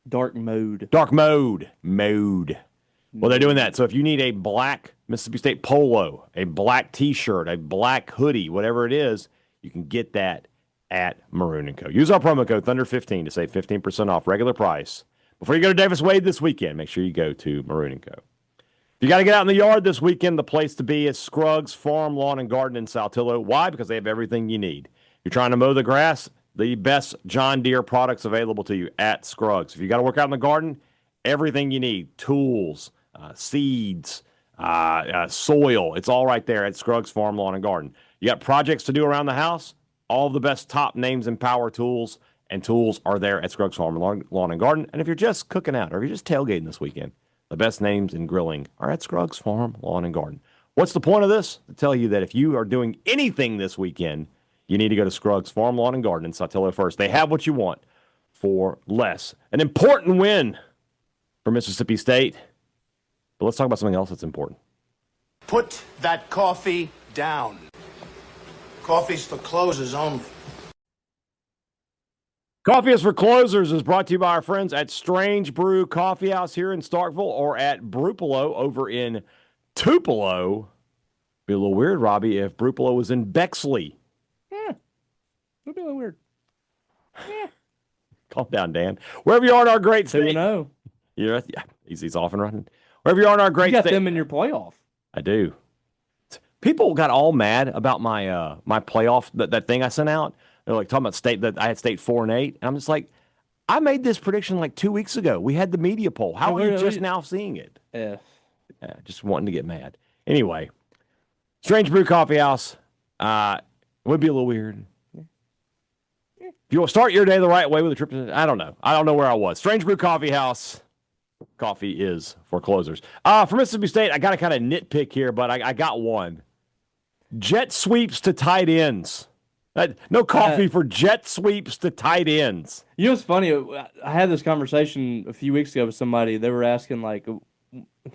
Dark Mode. Dark Mode. Well, they're doing that. So if you need a black Mississippi State polo, a black T-shirt, a black hoodie, whatever it is, you can get that at Maroon & Co. Use our promo code Thunder15 to save 15% off regular price. Before you go to Davis Wade this weekend, make sure you go to Maroon & Co. If you got to get out in the yard this weekend, the place to be is Scruggs Farm, Lawn, and Garden in Saltillo. Why? Because they have everything you need. You're trying to mow the grass, the best John Deere products available to you at Scruggs. If you got to work out in the garden, everything you need, tools, seeds, soil, it's all right there at Scruggs Farm Lawn and Garden. You got projects to do around the house, all of the best top names and power tools and tools are there at Scruggs Farm Lawn and Garden. And if you're just cooking out or if you're just tailgating this weekend, the best names in grilling are at Scruggs Farm Lawn and Garden. What's the point of this? To tell you that if you are doing anything this weekend, you need to go to Scruggs Farm Lawn and Garden in Saltillo First. They have what you want for less. An important win for Mississippi State. But let's talk about something else that's important. Put that coffee down. Coffee's for closers only. Coffee is for Closers is brought to you by our friends at Strange Brew Coffee House here in Starkville or at Brupolo over in Tupelo. Be a little weird, Robbie, if Brupolo was in Bexley. It'd be a little weird. Calm down, Dan. Wherever you are in our great state. 2-0. Yeah, he's off and running. Wherever you are in our great state. You got state. them in your playoff. I do. People got all mad about my my playoff, that thing I sent out. They're like talking about state that I had State 4-8. And I'm just like, I made this prediction like 2 weeks ago. We had the media poll. How are you just now seeing it? Yeah, just wanting to get mad. Anyway, Strange Brew Coffee House would be a little weird. If you want to start your day the right way with a trip to, I don't know. I don't know where I was. Strange Brew Coffee House. Coffee is for Closers. For Mississippi State, I got to kind of nitpick here, but I got one. Jet sweeps to tight ends. No coffee for jet sweeps to tight ends. You know what's funny? I had this conversation a few weeks ago with somebody. They were asking, like,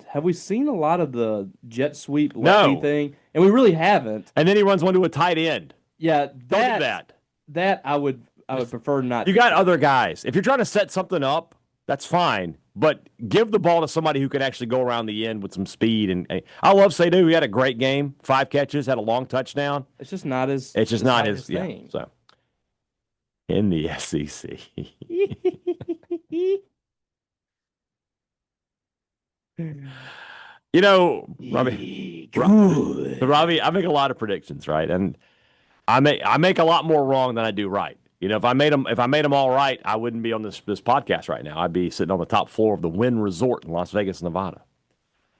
have we seen a lot of the jet sweep lefty thing? And we really haven't. And then he runs one to a tight end. Yeah, Don't do that. That I would prefer not. You got other guys. If you're trying to set something up, that's fine. But give the ball to somebody who can actually go around the end with some speed. And I love Seydoux. He had a great game. 5 catches, had a long touchdown. It's just not his. It's just not his thing. Yeah, so in the SEC. You know, Robbie, I make a lot of predictions, right? And I make a lot more wrong than I do right. You know, if I made them all right, I wouldn't be on this podcast right now. I'd be sitting on the top floor of the Wynn Resort in Las Vegas, Nevada.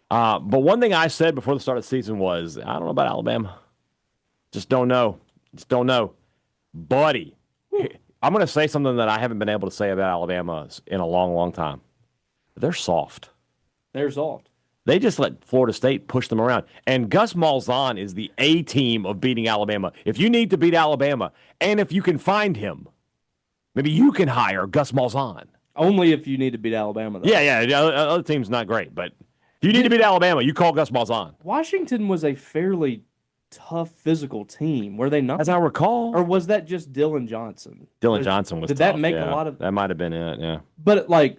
But one thing I said before the start of the season was, I don't know about Alabama. Just don't know. Buddy, I'm going to say something that I haven't been able to say about Alabama in a long, long time. They're soft. They just let Florida State push them around. And Gus Malzahn is the A team of beating Alabama. If you need to beat Alabama, and if you can find him, maybe you can hire Gus Malzahn. Only if you need to beat Alabama, though. Yeah. The other team's not great. But if you need to beat Alabama, you call Gus Malzahn. Washington was a fairly tough physical team, were they not? As I recall. Or was that just Dylan Johnson? Dylan Johnson was Did tough, that make a lot of... That might have been it, yeah. But, like,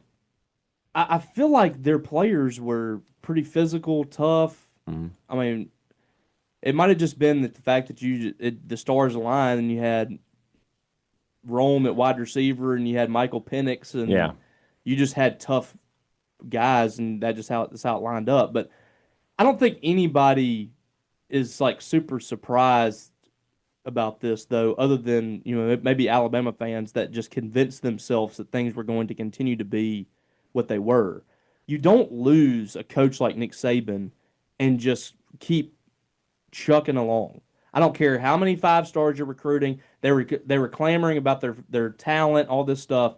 I feel like their players were pretty physical, tough. Mm-hmm. I mean, it might have just been the fact that the stars aligned and you had Rome at wide receiver and you had Michael Penix and you just had tough guys and that's how it lined up. But I don't think anybody is like super surprised about this, though, other than maybe Alabama fans that just convinced themselves that things were going to continue to be what they were. You don't lose a coach like Nick Saban and just keep chucking along. I don't care how many 5-stars you're recruiting. They were clamoring about their talent, all this stuff.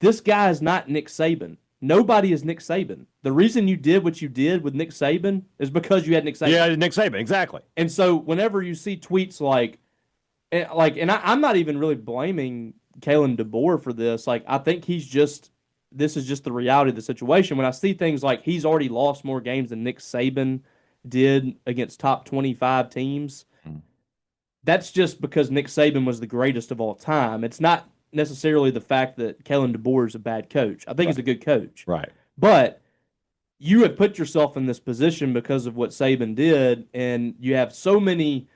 This guy is not Nick Saban. Nobody is Nick Saban. The reason you did what you did with Nick Saban is because you had Nick Saban. Yeah, Nick Saban, exactly. And so whenever you see tweets and I'm not even really blaming Kalen DeBoer for this. Like, I think this is just the reality of the situation. When I see things like he's already lost more games than Nick Saban did against top 25 teams, that's just because Nick Saban was the greatest of all time. It's not necessarily the fact that Kalen DeBoer is a bad coach. I think he's a good coach. Right. But you have put yourself in this position because of what Saban did, and you have so many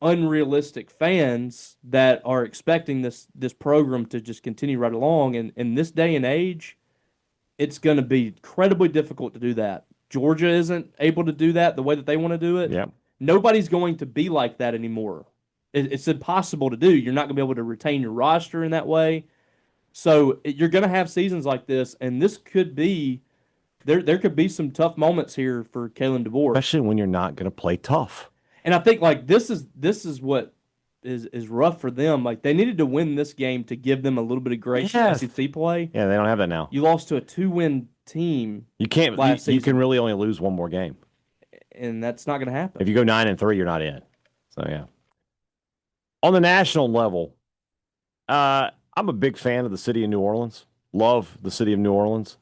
unrealistic fans that are expecting this program to just continue right along. And in this day and age, it's going to be incredibly difficult to do that. Georgia isn't able to do that the way that they want to do it. Yeah. Nobody's going to be like that anymore. it's impossible to do. You're not going to be able to retain your roster in that way. So you're going to have seasons like this, and this could be there could be some tough moments here for Kalen DeBoer, especially when you're not going to play tough. And I think like this is what is rough for them. Like they needed to win this game to give them a little bit of grace in SEC play. Yeah, they don't have that now. You lost to a 2-win team. You can't. You can really only lose one more game, and that's not going to happen. If you go 9-3, you're not in. So yeah. On the national level, I'm a big fan of the city of New Orleans. Love the city of New Orleans.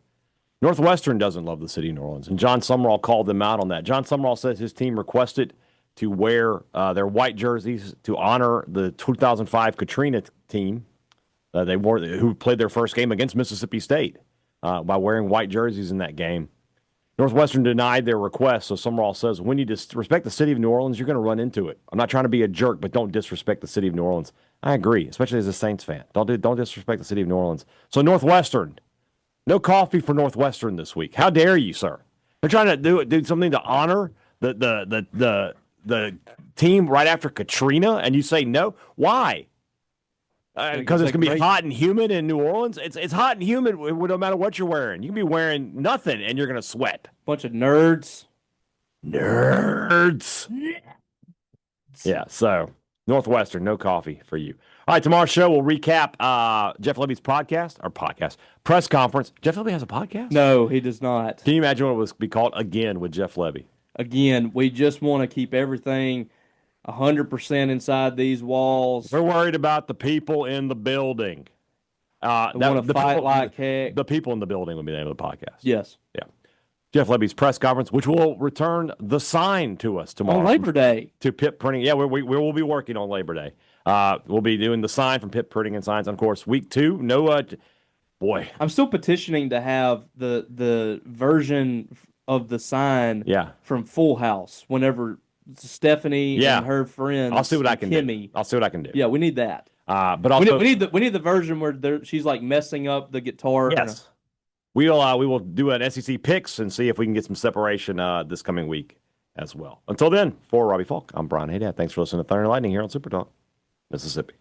Northwestern doesn't love the city of New Orleans, and John Summerall called them out on that. John Summerall says his team requested to wear their white jerseys to honor the 2005 Katrina team. Who played their first game against Mississippi State by wearing white jerseys in that game. Northwestern denied their request, so Summerall says, when you respect the city of New Orleans, you're going to run into it. I'm not trying to be a jerk, but don't disrespect the city of New Orleans. I agree, especially as a Saints fan. Don't disrespect the city of New Orleans. So Northwestern, no coffee for Northwestern this week. How dare you, sir? They're trying to do something to honor the team right after Katrina, and you say no? Why? Because it's going to be hot and humid in New Orleans? It's hot and humid no matter what you're wearing. You can be wearing nothing, and you're going to sweat. Bunch of nerds. Yeah, so Northwestern, no coffee for you. All right, tomorrow's show, we'll recap Jeff Lebby's press conference. Jeff Lebby has a podcast? No, he does not. Can you imagine what it would be called again with Jeff Lebby? Again, we just want to keep everything 100% inside these walls. We're worried about the people in the building. We want to fight like heck. The people in the building would be the name of the podcast. Yes. Yeah. Jeff Lebby's press conference, which will return the sign to us tomorrow. On Labor Day. To Pitt Printing. Yeah, we will be working on Labor Day. We'll be doing the sign from Pitt Printing and Signs. And of course, week 2, no, boy. I'm still petitioning to have the version of the sign from Full House whenever Stephanie and her friends. I'll see what I can Kimmy. do. I'll see what I can do. Yeah, we need that. But also, we need the version where she's like messing up the guitar. Yes. We will do an SEC picks and see if we can get some separation this coming week as well. Until then, for Robbie Faulk, I'm Brian Hadad. Thanks for listening to Thunder and Lightning here on Super Talk, Mississippi.